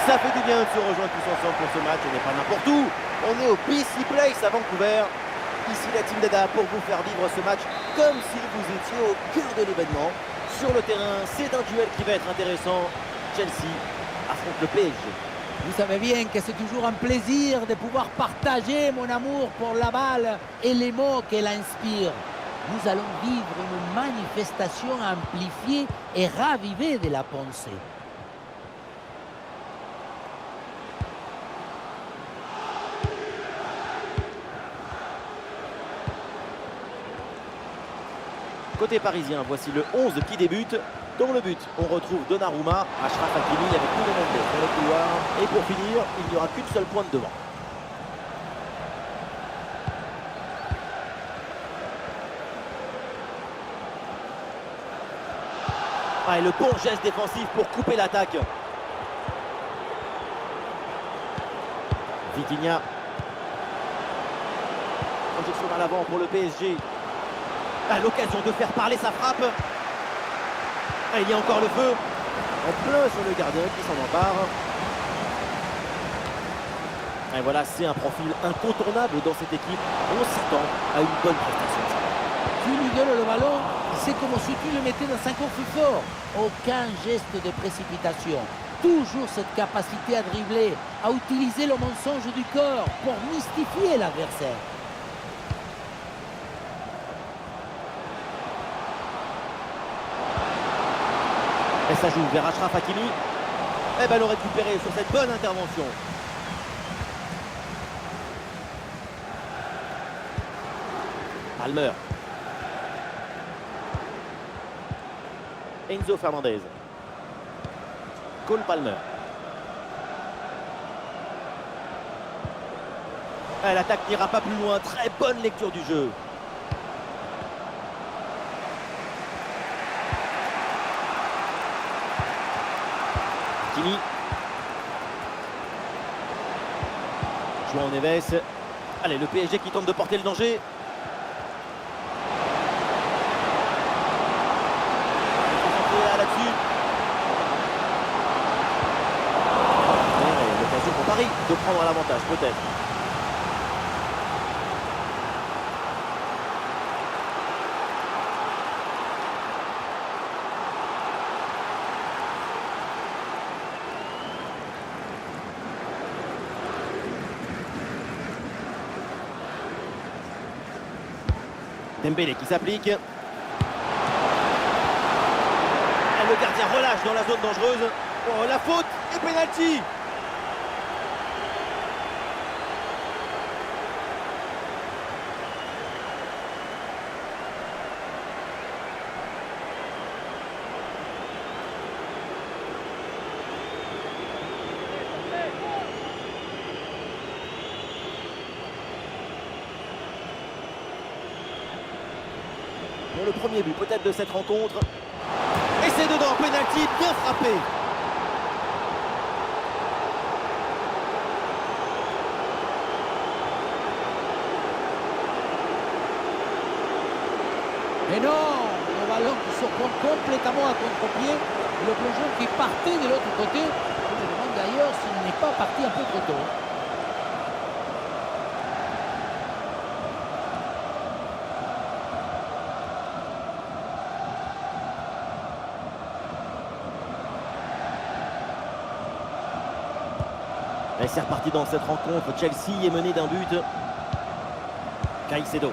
Ça fait du bien de se rejoindre tous ensemble pour ce match. On n'est pas n'importe où. On est au BC Place à Vancouver. Ici la team Dada pour vous faire vivre ce match comme si vous étiez au cœur de l'événement. Sur le terrain, c'est un duel qui va être intéressant. Chelsea affronte le PSG. Vous savez bien que c'est toujours un plaisir de pouvoir partager mon amour pour la balle et les mots qu'elle inspire. Nous allons vivre une manifestation amplifiée et ravivée de la pensée. Côté parisien, voici le 11 qui débute. Dans le but, on retrouve Donnarumma, Achraf Hakimi avec Nuno Mendes dans le couloir. Et pour finir, il n'y aura qu'une seule pointe devant. Ah, et le bon geste défensif pour couper l'attaque. Vitinha. Projection vers l'avant pour le PSG. Ah, l'occasion de faire parler sa frappe. Ah, il y a encore le feu. En plein sur le gardien qui s'en empare. Et voilà, c'est un profil incontournable dans cette équipe. On s'attend à une bonne prestation. Tu lui donnes le ballon, c'est comme si tu le mettais dans un coffre-fort. Aucun geste de précipitation. Toujours cette capacité à dribbler, à utiliser le mensonge du corps pour mystifier l'adversaire. Et ça joue vers Achraf Hakimi. Et ballon récupéré sur cette bonne intervention. Palmer. Enzo Fernandez. Cole Palmer. Ah, l'attaque n'ira pas plus loin. Très bonne lecture du jeu. Hakimi. João Neves. Allez, le PSG qui tente de porter le danger. Là-dessus. L'occasion pour Paris de prendre l'avantage, peut-être. Dembélé qui s'applique. Le gardien relâche dans la zone dangereuse. Oh, la faute et pénalty. Pour le premier but peut-être de cette rencontre. Et c'est dedans, penalty, bien frappé. Mais non, le ballon qui se prend complètement à contre-pied. Le plongeon qui partait de l'autre côté. Je me demande d'ailleurs s'il n'est pas parti un peu trop tôt. Et c'est reparti dans cette rencontre. Chelsea est mené d'un but. Caicedo.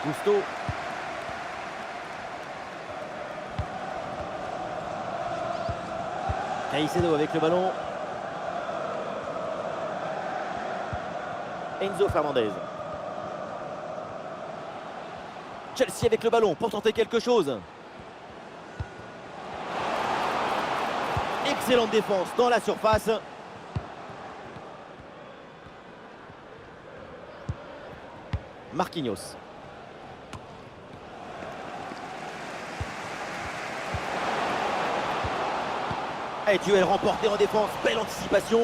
Gusto. Caicedo avec le ballon. Enzo Fernandez. Chelsea avec le ballon pour tenter quelque chose. Excellente défense dans la surface. Marquinhos. Et duel remporté en défense. Belle anticipation.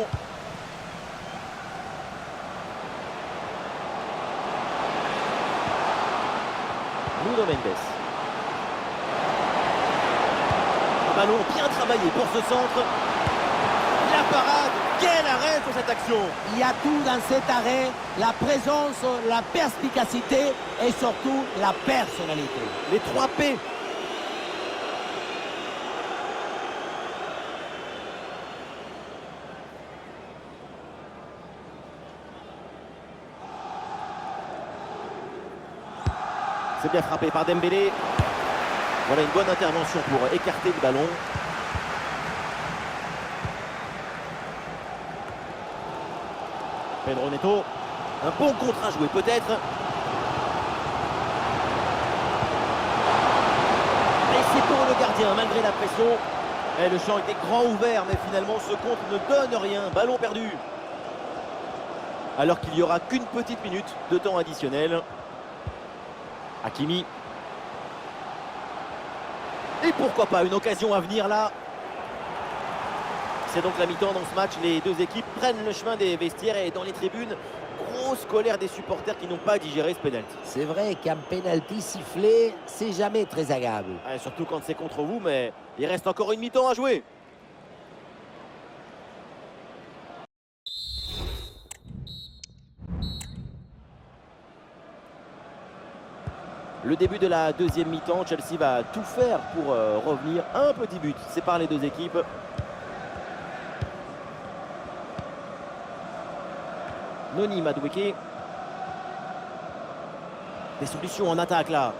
Nuno Mendes. ballon bien travaillé pour ce centre. La parade, quel arrêt sur cette action! Il y a tout dans cet arrêt, la présence, la perspicacité et surtout la personnalité. Les 3 P. C'est bien frappé par Dembélé. Voilà une bonne intervention pour écarter le ballon. Pedro Neto. Un bon contre à jouer peut-être. Et c'est pour le gardien malgré la pression. Et le champ était grand ouvert mais finalement ce contre ne donne rien. Ballon perdu. Alors qu'il n'y aura qu'une petite minute de temps additionnel. Hakimi. Et pourquoi pas une occasion à venir là. C'est donc la mi-temps dans ce match. Les deux équipes prennent le chemin des vestiaires et dans les tribunes, grosse colère des supporters qui n'ont pas digéré ce pénalty. C'est vrai qu'un pénalty sifflé, c'est jamais très agréable. Ouais, surtout quand c'est contre vous, mais il reste encore une mi-temps à jouer. Le début de la deuxième mi-temps, Chelsea va tout faire pour revenir. Un petit but sépare les deux équipes. Noni Madueke. Des solutions en attaque là.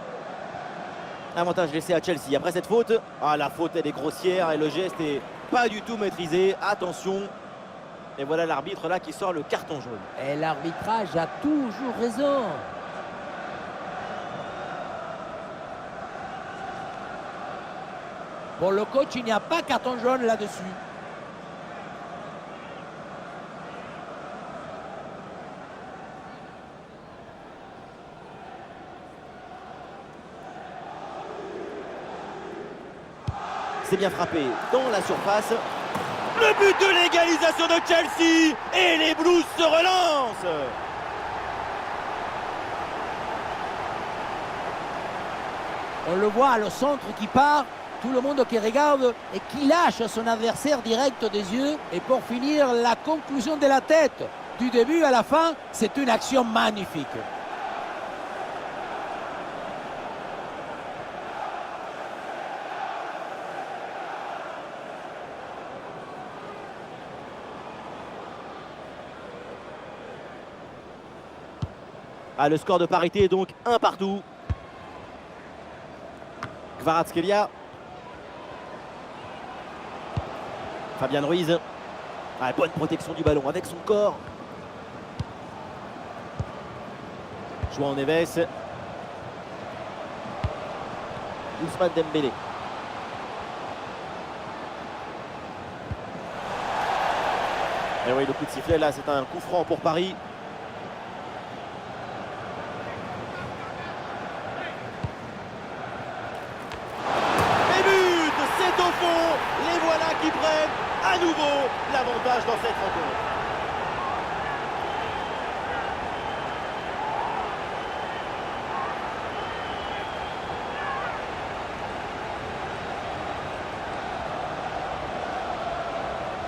Avantage laissé à Chelsea. Après cette faute, la faute elle est grossière et le geste est pas du tout maîtrisé. Attention. Et voilà l'arbitre là qui sort le carton jaune. Et l'arbitrage a toujours raison. Pour le coach, il n'y a pas carton jaune là-dessus. C'est bien frappé dans la surface. Le but de l'égalisation de Chelsea. Et les Blues se relancent. On le voit, le centre qui part. Tout le monde qui regarde et qui lâche son adversaire direct des yeux. Et pour finir, la conclusion de la tête. Du début à la fin, c'est une action magnifique. Le score de parité est donc 1 partout. Kvaratskhelia. Fabian Ruiz. Bonne protection du ballon avec son corps. João Neves. Ousmane Dembélé. Et oui, le coup de sifflet là, c'est un coup franc pour Paris. Et but, c'est au fond. Les voilà qui prennent à nouveau l'avantage dans cette rencontre.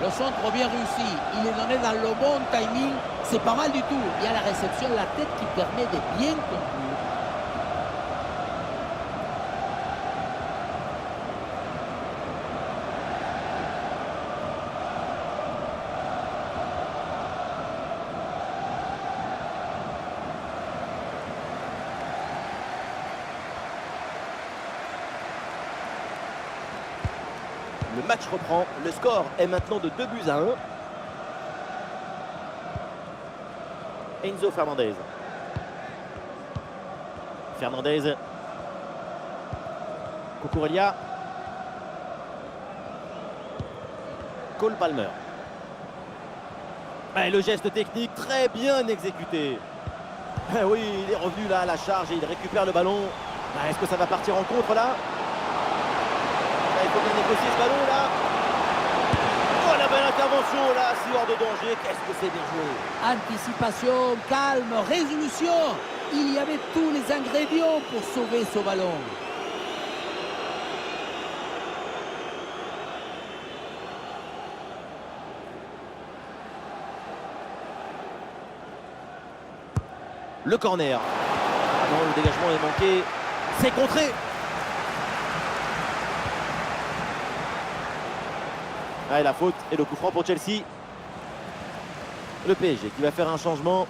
Le centre bien réussi, il est donné dans le bon timing, c'est pas mal du tout. Il y a la réception, la tête qui permet de bien conclure. Le match reprend, le score est maintenant de 2-1. Enzo Fernandez. Fernandez. Cucurella. Cole Palmer. Le geste technique très bien exécuté. Oui, il est revenu là à la charge et il récupère le ballon. Est-ce que ça va partir en contre là? Il faut bien négocier ce ballon là. Oh la belle intervention là, c'est hors de danger. Qu'est-ce que c'est bien joué. Anticipation, calme, résolution. Il y avait tous les ingrédients pour sauver ce ballon. Le corner. Ah non, le dégagement est manqué. C'est contré. Ah, et la faute et le coup franc pour Chelsea. Le PSG qui va faire un changement.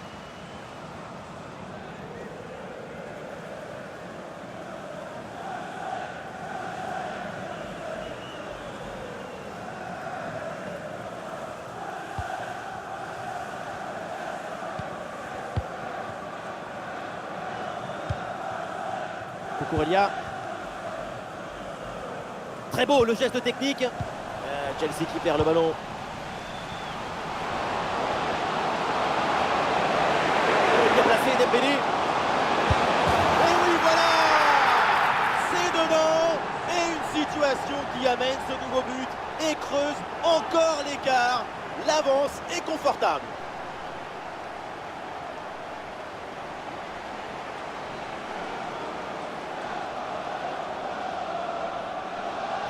Cucurella. Très beau le geste technique. Chelsea qui perd le ballon. Bien placé Dembélé. Et oui, voilà, c'est dedans. Et une situation qui amène ce nouveau but et creuse encore l'écart. L'avance est confortable.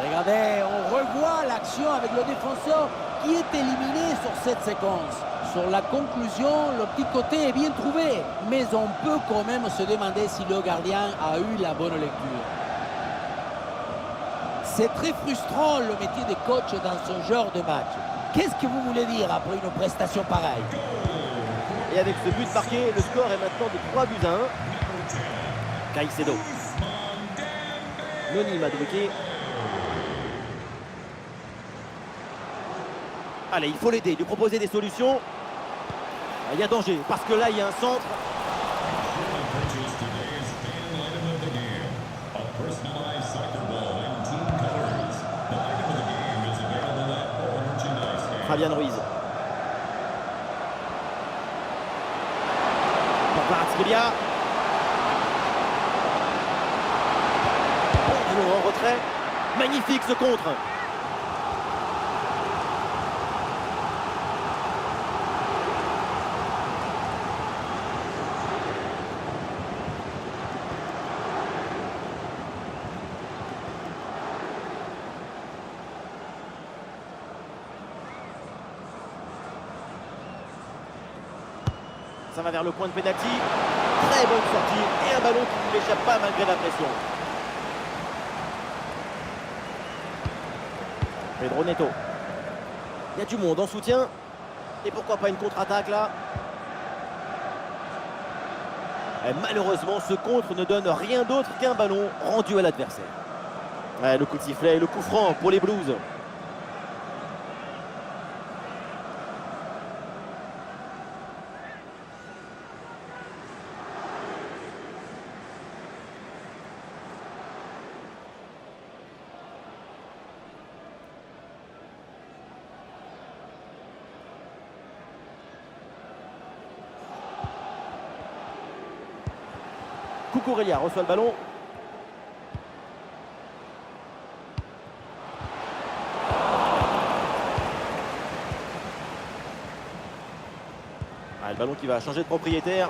Regardez, on revoit l'action avec le défenseur qui est éliminé sur cette séquence. Sur la conclusion, le petit côté est bien trouvé, mais on peut quand même se demander si le gardien a eu la bonne lecture. C'est très frustrant le métier de coach dans ce genre de match. Qu'est-ce que vous voulez dire après une prestation pareille? Et avec ce but marqué, le score est maintenant de 3-1. Caicedo. Noni Madueke. Allez, il faut l'aider, lui proposer des solutions. Il y a danger, parce que là, il y a un centre. Fabian Ruiz. Pour Kvaratskhelia. Bon, en retrait. Magnifique ce contre. Ça va vers le point de pénalty. Très bonne sortie et un ballon qui ne l'échappe pas malgré la pression. Pedro Neto. Il y a du monde en soutien. Et pourquoi pas une contre-attaque là. Et malheureusement, ce contre ne donne rien d'autre qu'un ballon rendu à l'adversaire. Le coup de sifflet et le coup franc pour les Blues. Cucurella reçoit le ballon. Le ballon qui va changer de propriétaire.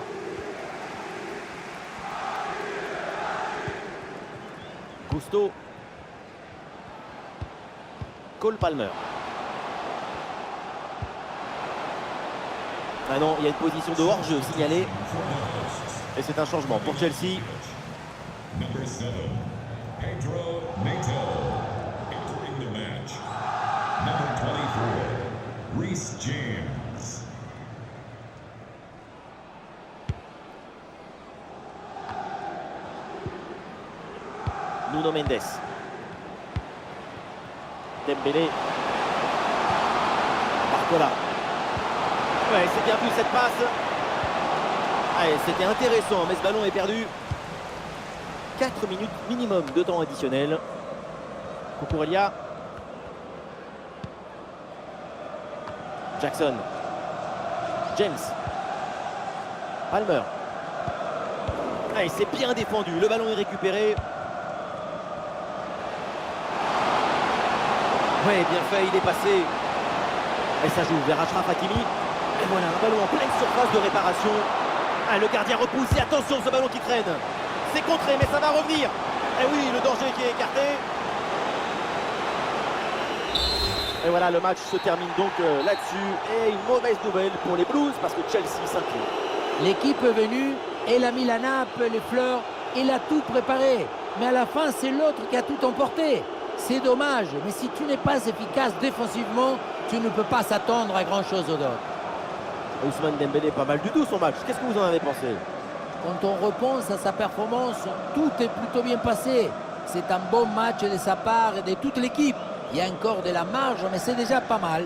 Gusto. Cole Palmer. Ah non, il y a une position de hors-jeu signalée. Et c'est un changement pour Chelsea. Number 7, Pedro Neto, entering the match. Number 24, Reece James. Nuno Mendes. Dembélé. Barcola. Ouais, c'est bien vu cette passe. C'était intéressant, mais ce ballon est perdu. 4 minutes minimum de temps additionnel. Cucurella. Jackson. James. Palmer. C'est bien défendu. Le ballon est récupéré. Ouais, bien fait, il est passé. Et ça joue vers Achraf Hakimi. Et voilà, un ballon en pleine surface de réparation. Le gardien repousse. Et attention, ce ballon qui traîne. C'est contré, mais ça va revenir. Et oui, le danger qui est écarté. Et voilà, le match se termine donc là-dessus. Et une mauvaise nouvelle pour les Blues parce que Chelsea s'incline. L'équipe est venue Elle a mis la nappe, les fleurs, elle a tout préparé. Mais à la fin, c'est l'autre qui a tout emporté. C'est dommage, mais si tu n'es pas efficace défensivement, tu ne peux pas s'attendre à grand-chose d'autre. Ousmane Dembélé, pas mal du tout son match. Qu'est-ce que vous en avez pensé? Quand on repense à sa performance, tout est plutôt bien passé. C'est un bon match de sa part et de toute l'équipe. Il y a encore de la marge, mais c'est déjà pas mal.